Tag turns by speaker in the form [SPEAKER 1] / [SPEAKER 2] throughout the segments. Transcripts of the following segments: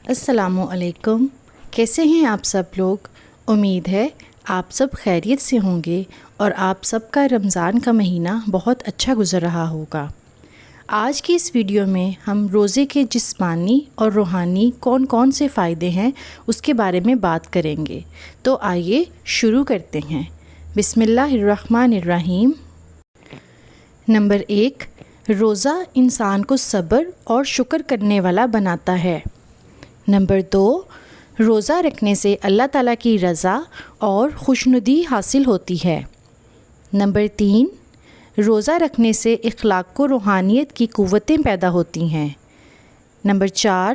[SPEAKER 1] السلام علیکم، کیسے ہیں آپ سب لوگ؟ امید ہے آپ سب خیریت سے ہوں گے اور آپ سب کا رمضان کا مہینہ بہت اچھا گزر رہا ہوگا۔ آج کی اس ویڈیو میں ہم روزے کے جسمانی اور روحانی کون کون سے فائدے ہیں اس کے بارے میں بات کریں گے۔ تو آئیے شروع کرتے ہیں۔ بسم اللہ الرحمن الرحیم۔ نمبر 1، روزہ انسان کو صبر اور شکر کرنے والا بناتا ہے۔ نمبر 2، روزہ رکھنے سے اللہ تعالیٰ کی رضا اور خوشنودی حاصل ہوتی ہے۔ نمبر 3، روزہ رکھنے سے اخلاق و روحانیت کی قوتیں پیدا ہوتی ہیں۔ نمبر 4،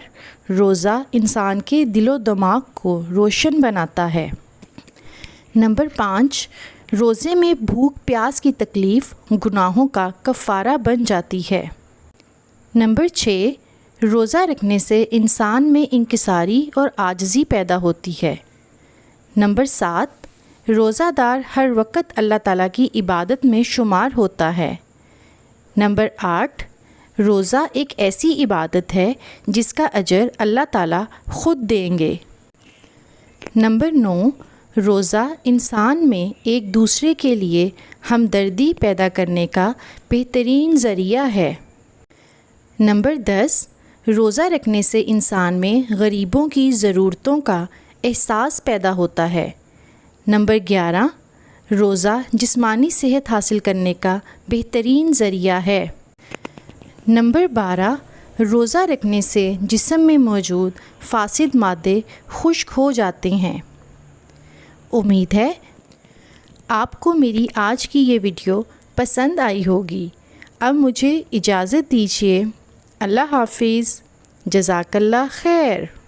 [SPEAKER 1] روزہ انسان کے دل و دماغ کو روشن بناتا ہے۔ نمبر 5، روزے میں بھوک پیاس کی تکلیف گناہوں کا کفارہ بن جاتی ہے۔ نمبر 6، روزہ رکھنے سے انسان میں انکساری اور عاجزی پیدا ہوتی ہے۔ نمبر 7، روزہ دار ہر وقت اللہ تعالیٰ کی عبادت میں شمار ہوتا ہے۔ نمبر 8، روزہ ایک ایسی عبادت ہے جس کا اجر اللہ تعالیٰ خود دیں گے۔ نمبر 9، روزہ انسان میں ایک دوسرے کے لیے ہمدردی پیدا کرنے کا بہترین ذریعہ ہے۔ نمبر 10، روزہ رکھنے سے انسان میں غریبوں کی ضرورتوں کا احساس پیدا ہوتا ہے۔ نمبر 11، روزہ جسمانی صحت حاصل کرنے کا بہترین ذریعہ ہے۔ نمبر 12، روزہ رکھنے سے جسم میں موجود فاسد مادے خشک ہو جاتے ہیں۔ امید ہے آپ کو میری آج کی یہ ویڈیو پسند آئی ہوگی۔ اب مجھے اجازت دیجیے۔ اللہ حافظ۔ جزاک اللہ خیر۔